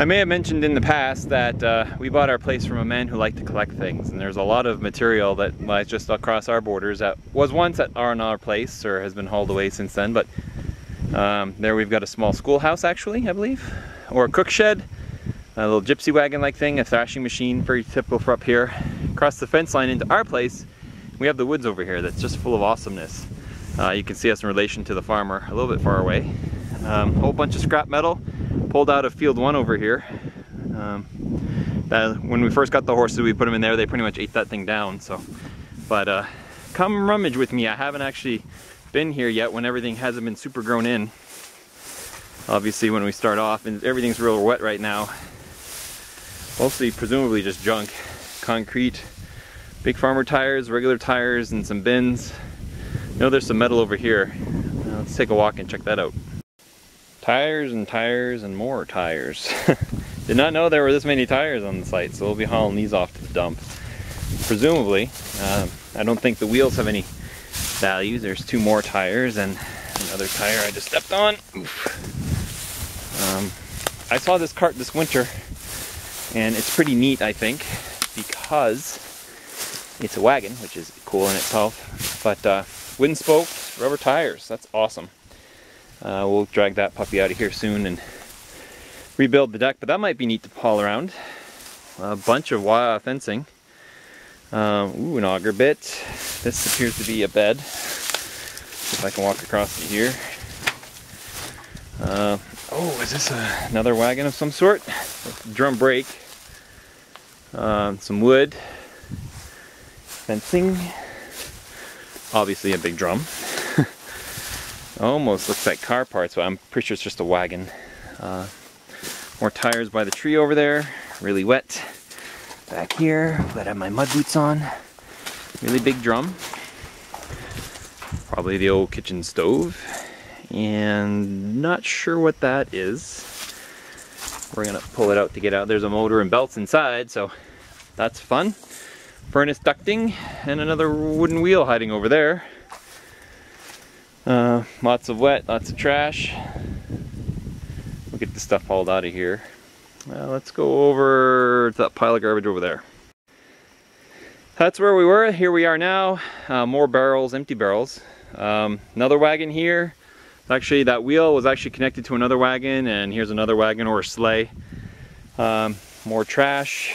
I may have mentioned in the past that we bought our place from a man who liked to collect things, and there's a lot of material that lies just across our borders that was once at our place or has been hauled away since then. But there we've got a small schoolhouse, actually, I believe, or a cook shed, a little gypsy wagon like thing, a thrashing machine, very typical for up here. Across the fence line into our place, we have the woods over here that's just full of awesomeness. You can see us in relation to the farmer a little bit far away. Whole bunch of scrap metal pulled out of field 1 over here. When we first got the horses, we put them in there. They pretty much ate that thing down. So, but come rummage with me. I haven't actually been here yet when everything hasn't been super grown in. Obviously, when we start off, and everything's real wet right now. Mostly, presumably, just junk, concrete, big farmer tires, regular tires, and some bins. I know there's some metal over here. Let's take a walk and check that out. Tires and tires and more tires. Did not know there were this many tires on the site, so we'll be hauling these off to the dump. Presumably, I don't think the wheels have any values. There's 2 more tires and another tire I just stepped on. I saw this cart this winter, and it's pretty neat, I think, because it's a wagon, which is cool in itself, but wooden spokes, rubber tires, that's awesome. We'll drag that puppy out of here soon and rebuild the deck, but that might be neat to haul around. A bunch of wire fencing. Ooh, an auger bit. This appears to be a bed. See if I can walk across to here. Oh, is this another wagon of some sort? Drum brake. Some wood. Fencing. Obviously a big drum. Almost looks like car parts, but I'm pretty sure it's just a wagon. More tires by the tree over there. Really wet. Back here, but I have my mud boots on. Really big drum. Probably the old kitchen stove. And not sure what that is. We're gonna pull it out to get out. There's a motor and belts inside, so that's fun. Furnace ducting and another wooden wheel hiding over there. Lots of wet, lots of trash. We'll get the stuff hauled out of here. Let's go over to that pile of garbage over there. That's where we were. Here we are now. More barrels, empty barrels. Another wagon here. Actually, that wheel was actually connected to another wagon, and here's another wagon or a sleigh. More trash.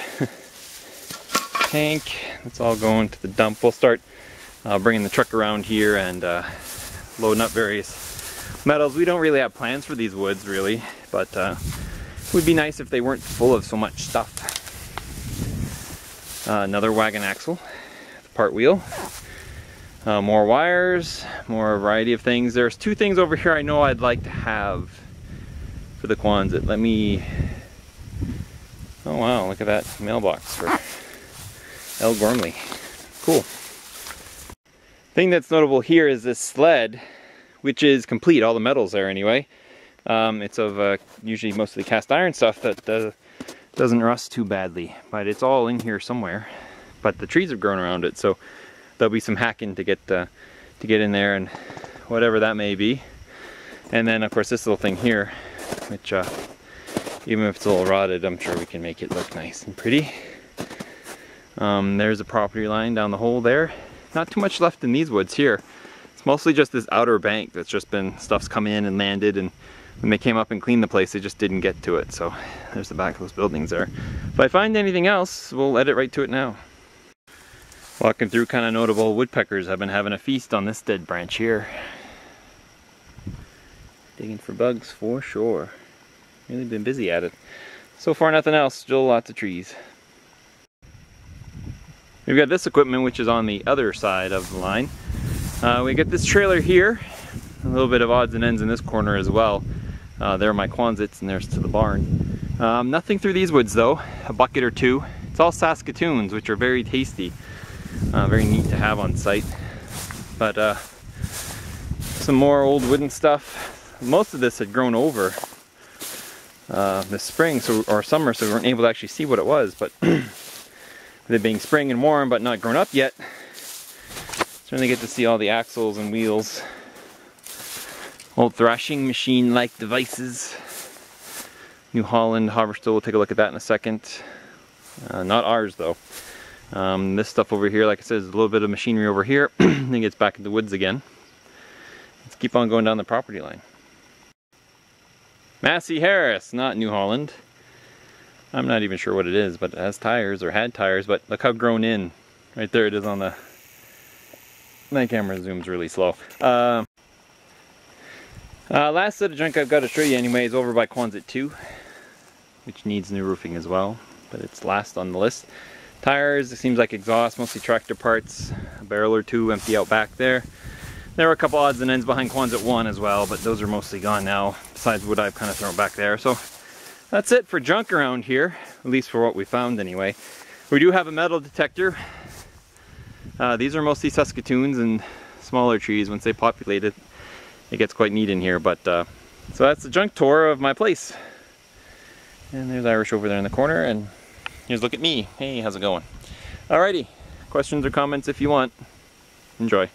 Tank. It's all going to the dump. We'll start bringing the truck around here and loading up various metals. We don't really have plans for these woods, really, but it would be nice if they weren't full of so much stuff. Another wagon axle, the part wheel. More wires, more variety of things. There's 2 things over here I know I'd like to have for the Quonset. Let me... Oh wow, look at that mailbox for El Gormley. Cool. Thing that's notable here is this sled, which is complete, all the metal's there anyway. It's of usually mostly cast iron stuff that doesn't rust too badly, but it's all in here somewhere. But the trees have grown around it, so there'll be some hacking to get in there and whatever that may be. And then of course this little thing here, which even if it's a little rotted, I'm sure we can make it look nice and pretty. There's a property line down the hole there. Not too much left in these woods here. It's mostly just this outer bank that's just been, stuff's come in and landed, and when they came up and cleaned the place, they just didn't get to it. So there's the back of those buildings there. If I find anything else, we'll edit right to it now. Walking through kind of notable woodpeckers. I've been having a feast on this dead branch here. Digging for bugs for sure. Really been busy at it. So far nothing else, still lots of trees. We've got this equipment which is on the other side of the line. We got this trailer here, a little bit of odds and ends in this corner as well. There are my Quonsets and there's to the barn. Nothing through these woods though, a bucket or 2. It's all Saskatoons, which are very tasty, very neat to have on site. But some more old wooden stuff. Most of this had grown over this spring or summer, so we weren't able to actually see what it was. But with it being spring and warm but not grown up yet, certainly get to see all the axles and wheels. Old thrashing machine like devices. New Holland Haverstow. We'll take a look at that in a second. Not ours though. This stuff over here, like I said, is a little bit of machinery over here. Then it gets back in the woods again. Let's keep on going down the property line. Massey Harris, not New Holland. I'm not even sure what it is, but it has tires, or had tires, but look how grown in. Right there it is on the... My camera zooms really slow. Last set of junk I've got to show you anyway is over by Quonset 2, which needs new roofing as well, but it's last on the list. Tires, it seems like exhaust, mostly tractor parts, a barrel or two empty out back there. There were a couple odds and ends behind Quonset 1 as well, but those are mostly gone now, besides what I've kind of thrown back there. So that's it for junk around here, at least for what we found anyway. We do have a metal detector. These are mostly Saskatoons and smaller trees. Once they populate it, it gets quite neat in here. But so that's the junk tour of my place. And there's Irish over there in the corner, and here's a look at me. Hey, how's it going? Alrighty, questions or comments if you want. Enjoy.